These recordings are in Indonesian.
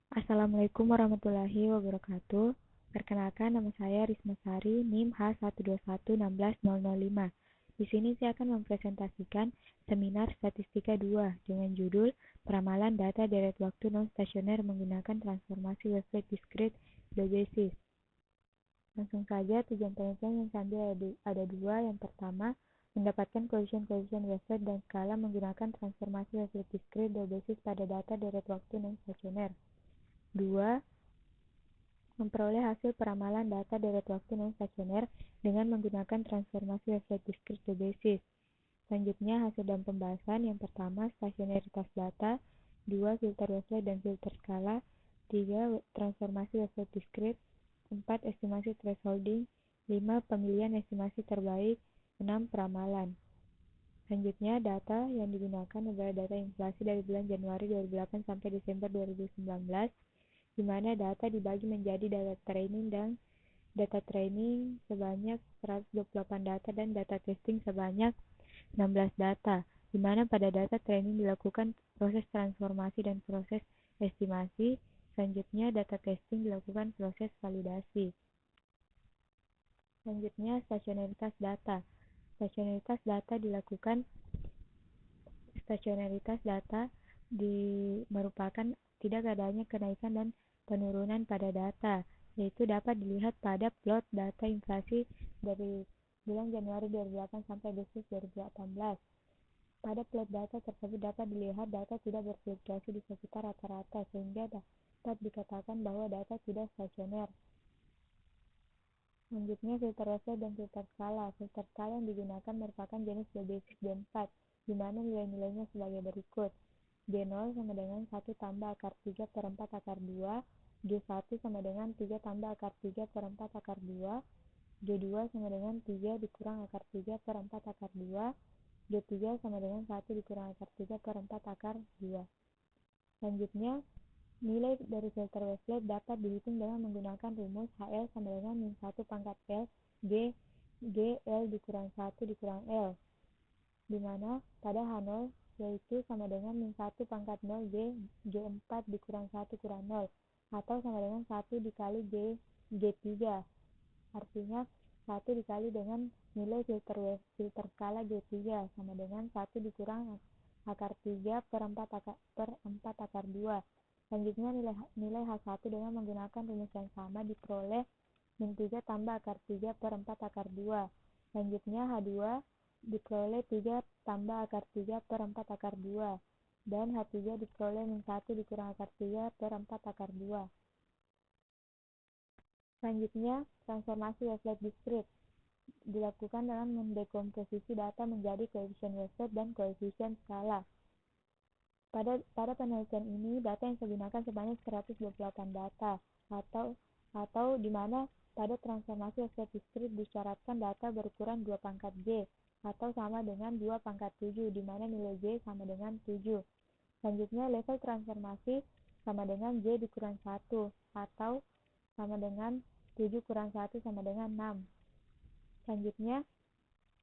Assalamualaikum warahmatullahi wabarakatuh. Perkenalkan, nama saya Risma Sari, NIM H121161005. Di sini saya akan mempresentasikan seminar Statistika 2 dengan judul Peramalan Data Deret Waktu Non-Stasioner Menggunakan Transformasi Wavelet Discrete Geodesis. Langsung saja, tujuan penelitian yang saya ambil ada dua. Yang pertama, mendapatkan coefficient wavelet dan skala menggunakan transformasi wavelet discrete geodesis pada data deret waktu non-stasioner. 2. Memperoleh hasil peramalan data deret waktu non-stasioner dengan menggunakan transformasi wavelet discrete geodesis. Selanjutnya, hasil dan pembahasan. Yang pertama, stasionaritas data. 2. Filter wavelet dan filter skala. 3. Transformasi wavelet discrete. 4. Estimasi thresholding. 5. Pemilihan estimasi terbaik. 6. Peramalan. Selanjutnya, data yang digunakan adalah data inflasi dari bulan Januari 2008 sampai Desember 2019, di mana data dibagi menjadi data training dan data training sebanyak 128 data dan data testing sebanyak 16 data, di mana pada data training dilakukan proses transformasi dan proses estimasi. Selanjutnya, data testing dilakukan proses validasi. Selanjutnya, stasionaritas data. Stasionaritas data merupakan tidak adanya kenaikan dan penurunan pada data, yaitu dapat dilihat pada plot data inflasi dari bulan Januari 2008 sampai Agustus 2018. Pada plot data tersebut dapat dilihat data tidak berfluktuasi di sekitar rata-rata, sehingga dapat dikatakan bahwa data tidak stasioner. Selanjutnya, filter wavelet dan filter skala. Filter skala yang digunakan merupakan jenis geodesis G4, di mana nilai-nilainya sebagai berikut. G0 sama dengan 1 tambah akar 3 per 4 akar 2, G1 sama dengan 3 tambah akar 3 per 4 akar 2, G2 sama dengan 3 dikurang akar 3 per 4 akar 2, G3 sama dengan 1 dikurang akar 3 per 4 akar 2. Selanjutnya, nilai dari filter wavelet dapat dihitung dengan menggunakan rumus HL sama dengan min 1 pangkat L G L dikurang 1 dikurang L, di mana pada H0 yaitu sama dengan min 1 pangkat 0 G4 dikurang 1 kurang 0, atau sama dengan 1 dikali G3. Artinya 1 dikali dengan nilai filter skala G3 sama dengan 1 dikurang akar 3 per 4 akar 2. Selanjutnya, nilai H1 dengan menggunakan rumus yang sama diperoleh min 3 tambah akar 3 per 4 akar 2. Selanjutnya, H2 diperoleh 3 tambah akar 3 per 4 akar 2. Dan H3 diperoleh min 1 dikurang akar 3 per 4 akar 2. Selanjutnya, transformasi wavelet discrete dilakukan dengan mendekomposisi data menjadi koefisien wavelet dan koefisien skala. Pada penelitian ini, data yang saya gunakan sebanyak 128 data, atau di mana pada transformasi wavelet discrete disyaratkan data berukuran 2 pangkat G, atau sama dengan 2 pangkat 7, di mana nilai G sama dengan 7. Selanjutnya, level transformasi sama dengan G dikurang 1, atau sama dengan 7 kurang 1 sama dengan 6. Selanjutnya,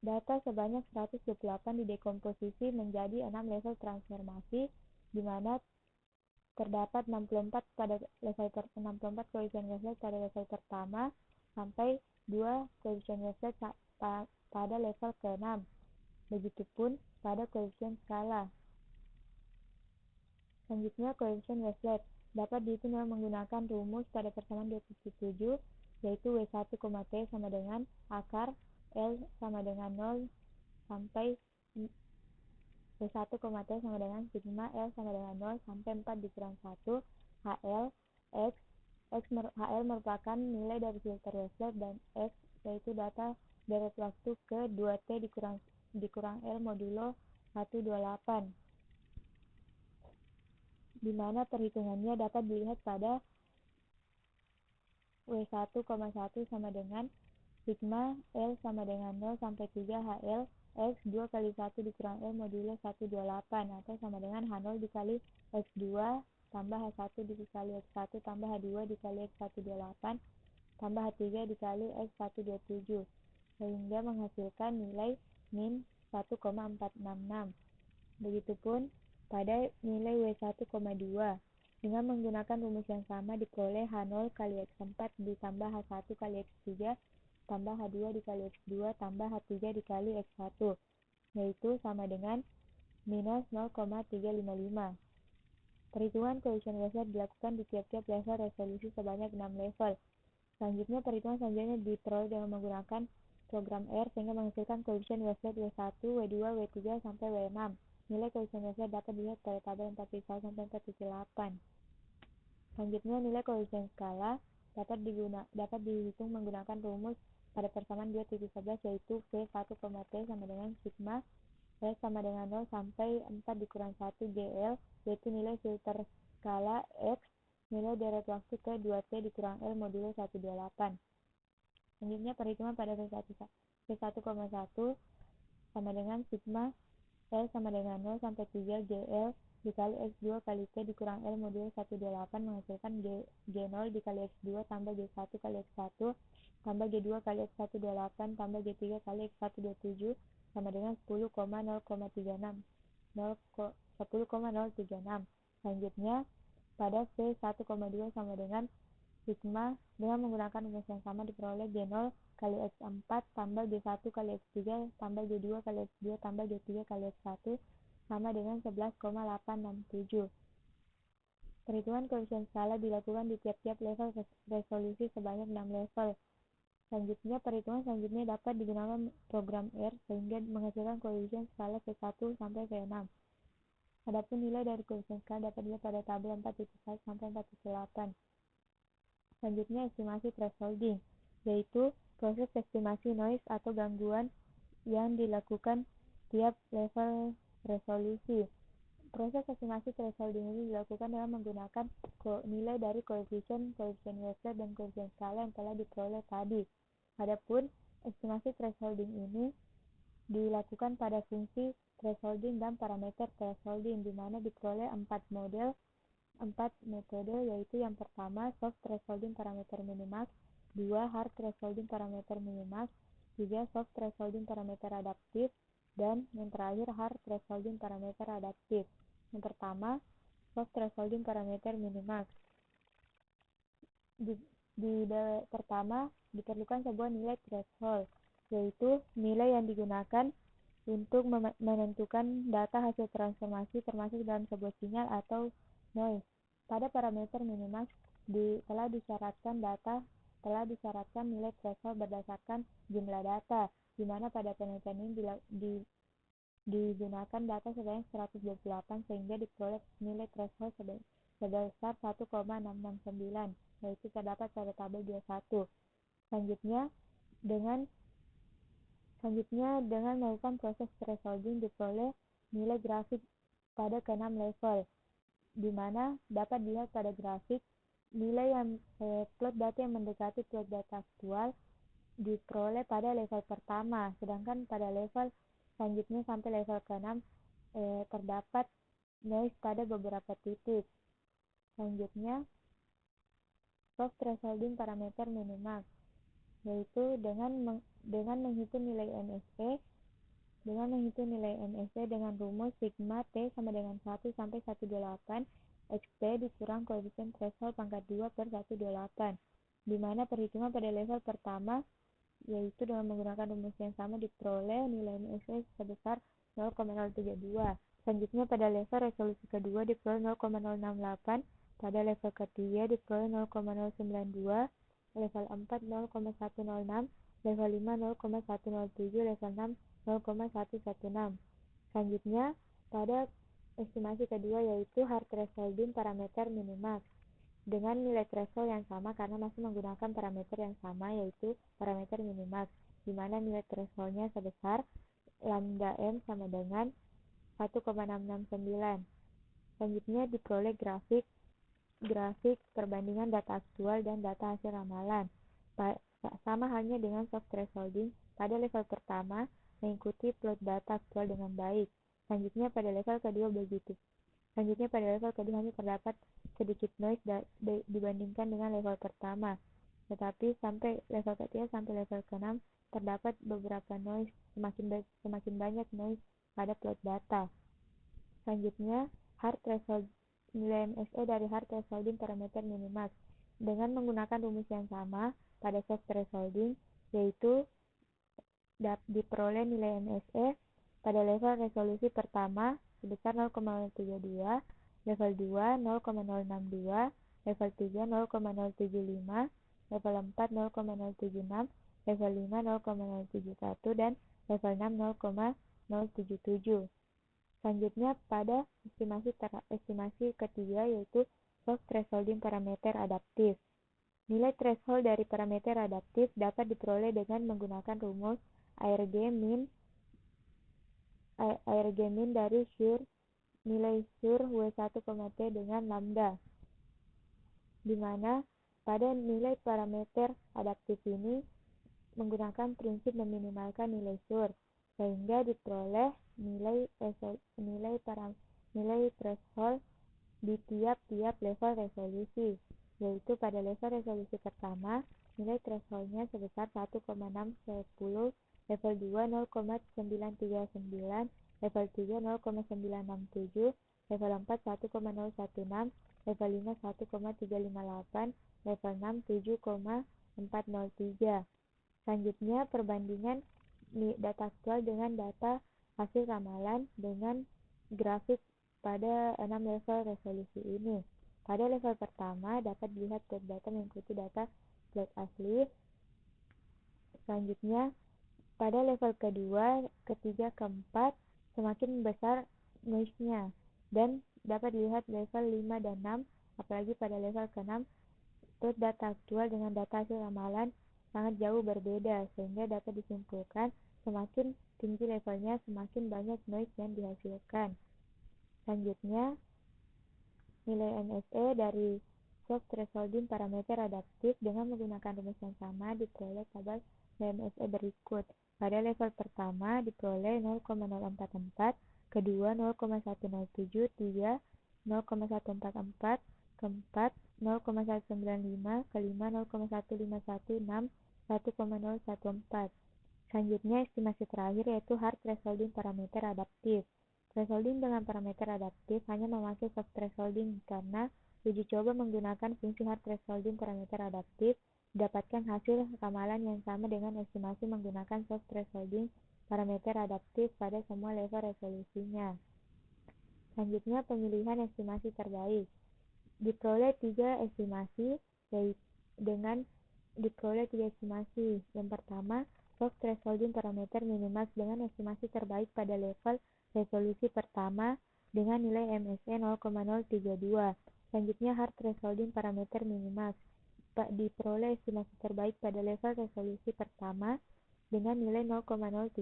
data sebanyak 128 didekomposisi menjadi 6 level transformasi, di mana terdapat 64 koefisien wavelet pada level pertama sampai 2 koefisien wavelet pada level ke-6. Begitupun pada koefisien skala. Selanjutnya, koefisien wavelet dapat dihitung dengan menggunakan rumus pada persamaan 2.7, yaitu W1, T sama dengan akar L sama dengan 0 sampai W1, T sama dengan sigma L sama dengan 0 sampai 4 dikurang 1 HL X. HL merupakan nilai dari filter wavelet, dan X yaitu data deret waktu ke 2T dikurang L modulo 128, di mana perhitungannya dapat dilihat pada W1, 1 sama dengan sigma L sama dengan 0 sampai 3 HL X 2 kali 1 dikurang L modulo 128, atau sama dengan H0 dikali X2 tambah H1 dikali X1 tambah H2 dikali X128 tambah H3 dikali X127, sehingga menghasilkan nilai min 1,466. Begitupun pada nilai W1,2 Dengan menggunakan rumus yang sama diperoleh H0 kali X4 ditambah H1 kali X3 tambah H2 dikali X2 tambah H3 dikali X1, yaitu sama dengan minus 0,355. Perhitungan collision Wessler dilakukan di tiap-tiap level resolusi sebanyak 6 level. Selanjutnya, perhitungan selanjutnya diperoleh dengan menggunakan program R sehingga menghasilkan collision Wessler W1, W2, W3, sampai W6. Nilai collision Wessler dapat dilihat pada tabel 4.1 sampai 4.8. Selanjutnya, nilai collision skala dapat dihitung menggunakan rumus pada persamaan 2.11 yaitu V1,T sama dengan sigma S sama dengan 0 sampai 4 dikurang 1 GL, yaitu nilai filter skala X nilai deret waktu ke 2T dikurang L modulo 128. Selanjutnya, perhitungan pada V1,1 sama dengan sigma L sama dengan 0 sampai 3 GL dikali X2 kali T dikurang L modulo 128 menghasilkan G0 dikali X2 tambah G1 kali X1 tambah G2 kali X128 tambah G3 kali X127 sama dengan 10,036. Selanjutnya, pada V1,2 sama dengan sigma dengan menggunakan rumus yang sama diperoleh G0 kali X4 tambah G1 kali X3 tambah G2 kali X2 tambah G3 kali X1 sama dengan 11,867. Perhitungan collision skala dilakukan di tiap-tiap level resolusi sebanyak 6 level. Selanjutnya, perhitungan selanjutnya dapat digunakan program R sehingga menghasilkan collision skala V1 sampai V6. Adapun nilai dari collision skala dapat dilihat pada tabel 4.1 sampai 4.8. Selanjutnya, estimasi thresholding, yaitu proses estimasi noise atau gangguan yang dilakukan tiap level resolusi. Proses estimasi thresholding ini dilakukan dengan menggunakan nilai dari koefisien Wessler dan koefisien skala yang telah diperoleh tadi. Adapun estimasi thresholding ini dilakukan pada fungsi thresholding dan parameter thresholding, di mana diperoleh 4 metode, yaitu yang pertama soft thresholding parameter minimax, 2 hard thresholding parameter minimax, 3 soft thresholding parameter adaptif, dan yang terakhir hard thresholding parameter adaptif. Yang pertama, soft thresholding parameter minimax. Pertama, diperlukan sebuah nilai threshold, yaitu nilai yang digunakan untuk menentukan data hasil transformasi termasuk dalam sebuah sinyal atau noise. Pada parameter minimax telah disyaratkan nilai threshold berdasarkan jumlah data, di mana pada penelitian ini digunakan data sebanyak 128 sehingga diperoleh nilai threshold sebesar 1,669, yaitu terdapat pada tabel 21. Selanjutnya, dengan melakukan proses thresholding diperoleh nilai grafik pada ke-6 level, di mana dapat dilihat pada grafik nilai yang plot data yang mendekati plot data aktual diperoleh pada level pertama, sedangkan pada level selanjutnya sampai level ke-6 terdapat noise pada beberapa titik. Selanjutnya, soft thresholding parameter minimax, yaitu dengan menghitung nilai NSE dengan rumus sigma T sama dengan 1 sampai 128 XT dikurang koefisien threshold pangkat 2 per 128, di mana perhitungan pada level pertama yaitu dengan menggunakan rumus yang sama diperoleh nilai NSE sebesar 0,032. Selanjutnya, pada level resolusi kedua diperoleh 0,068, pada level ketiga diperoleh 0,092, level 4 0,106, level 5 0,107, level 6 0,116. Selanjutnya, pada estimasi kedua yaitu hard thresholding parameter minimax dengan nilai threshold yang sama karena masih menggunakan parameter yang sama yaitu parameter minimax, di mana nilai thresholdnya sebesar lambda m sama dengan 1,669. Selanjutnya diperoleh grafik perbandingan data aktual dan data hasil ramalan. Sama halnya dengan soft thresholding, pada level pertama mengikuti plot data aktual dengan baik. Selanjutnya pada level kedua hanya terdapat sedikit noise dibandingkan dengan level pertama, tetapi sampai level ketiga sampai level ke-6 terdapat beberapa noise, semakin banyak noise pada plot data. Selanjutnya, hard nilai MSE dari hard thresholding parameter minimax dengan menggunakan rumus yang sama pada soft thresholding, yaitu diperoleh nilai MSE pada level resolusi pertama sebesar 0,032, level 2 0,062, level 3 0,075, level 4 0,076, level 5 0,071, dan level 6 0,077. Selanjutnya pada estimasi ketiga, yaitu soft thresholding parameter adaptif. Nilai threshold dari parameter adaptif dapat diperoleh dengan menggunakan rumus ARG min dari nilai sur W1, T dengan lambda, di mana pada nilai parameter adaptif ini menggunakan prinsip meminimalkan nilai sur, sehingga diperoleh nilai threshold di tiap-tiap level resolusi, yaitu pada level resolusi pertama nilai thresholdnya sebesar 1,610, level 2 0,939, level 3 0,967, level 4 1,016, level 5 1,358, level 6 7,403. Selanjutnya perbandingan data aktual dengan data hasil ramalan dengan grafik pada 6 level resolusi ini. Pada level pertama dapat dilihat plot data mengikuti data plot asli. Selanjutnya pada level kedua, ketiga, keempat semakin besar noise-nya, dan dapat dilihat level 5 dan 6, apalagi pada level ke-6 plot data aktual dengan data hasil ramalan sangat jauh berbeda, sehingga dapat disimpulkan semakin tinggi levelnya semakin banyak noise yang dihasilkan. Selanjutnya, nilai MSE dari soft thresholding parameter adaptif dengan menggunakan rumus yang sama diperoleh tabel nilai MSE berikut. Pada level pertama diperoleh 0,044, kedua 0,107, tiga 0,144, keempat 0,195, kelima 0,151, 6 1,014. Selanjutnya estimasi terakhir, yaitu hard thresholding parameter adaptif. Thresholding dengan parameter adaptif hanya memakai soft thresholding karena uji coba menggunakan fungsi hard thresholding parameter adaptif didapatkan hasil ramalan yang sama dengan estimasi menggunakan soft thresholding parameter adaptif pada semua level resolusinya. Selanjutnya pemilihan estimasi terbaik. Diperoleh tiga estimasi. Yang pertama, soft thresholding parameter minimax dengan estimasi terbaik pada level resolusi pertama dengan nilai MSE 0,032. Selanjutnya hard thresholding parameter minimax diperoleh estimasi terbaik pada level resolusi pertama dengan nilai 0,032.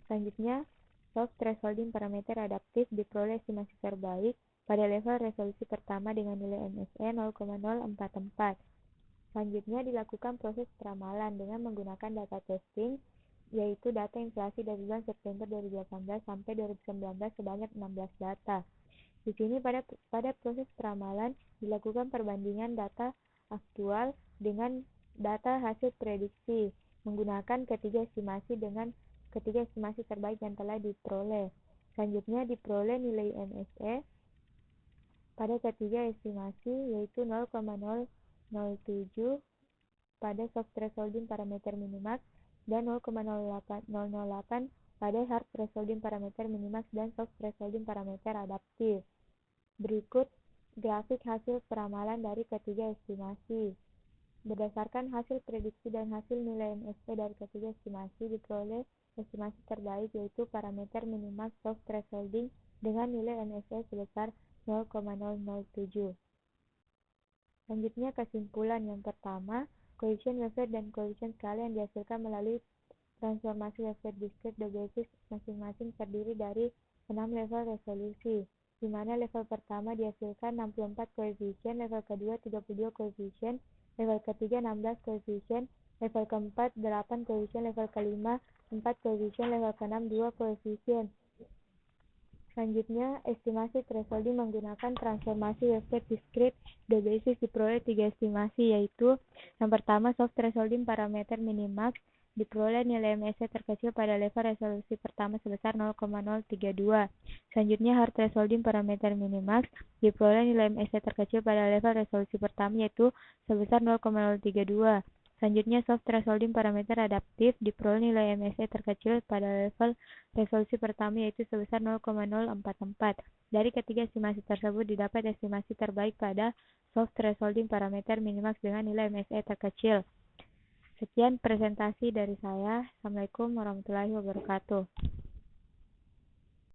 Selanjutnya soft thresholding parameter adaptif diperoleh estimasi terbaik pada level resolusi pertama dengan nilai MSE 0,044. Selanjutnya dilakukan proses peramalan dengan menggunakan data testing, yaitu data inflasi dari bulan September 2018 sampai 2019 sebanyak 16 data. Di sini pada proses peramalan dilakukan perbandingan data aktual dengan data hasil prediksi menggunakan ketiga estimasi terbaik yang telah diperoleh. Selanjutnya diperoleh nilai MSE pada ketiga estimasi, yaitu 0,007 pada soft thresholding parameter minimax dan 0,008 pada hard thresholding parameter minimax dan soft thresholding parameter adaptif. Berikut grafik hasil peramalan dari ketiga estimasi. Berdasarkan hasil prediksi dan hasil nilai MSE dari ketiga estimasi, diperoleh estimasi terbaik, yaitu parameter minimax soft thresholding dengan nilai MSE sebesar 0,007. Selanjutnya kesimpulan. Yang pertama, cohesion wavelet dan cohesion skala yang dihasilkan melalui transformasi wavelet discrete the basis masing-masing terdiri dari 6 level resolusi, di mana level pertama dihasilkan 64 koefisien, level kedua 32 koefisien, level ketiga 16 koefisien, level keempat 8 koefisien, level kelima 4 koefisien, level keenam 2 koefisien. Selanjutnya, estimasi thresholding menggunakan transformasi wavelet discrete the basis diperoleh tiga estimasi, yaitu yang pertama soft thresholding parameter minimax Diperoleh nilai MSE terkecil pada level resolusi pertama sebesar 0,032. Selanjutnya, hard thresholding parameter minimax. Diperoleh nilai MSE terkecil pada level resolusi pertama yaitu sebesar 0,032. Selanjutnya, soft thresholding parameter adaptif. Diperoleh nilai MSE terkecil pada level resolusi pertama yaitu sebesar 0,044. Dari ketiga estimasi tersebut didapat estimasi terbaik pada soft thresholding parameter minimax dengan nilai MSE terkecil. Sekian presentasi dari saya. Assalamualaikum warahmatullahi wabarakatuh.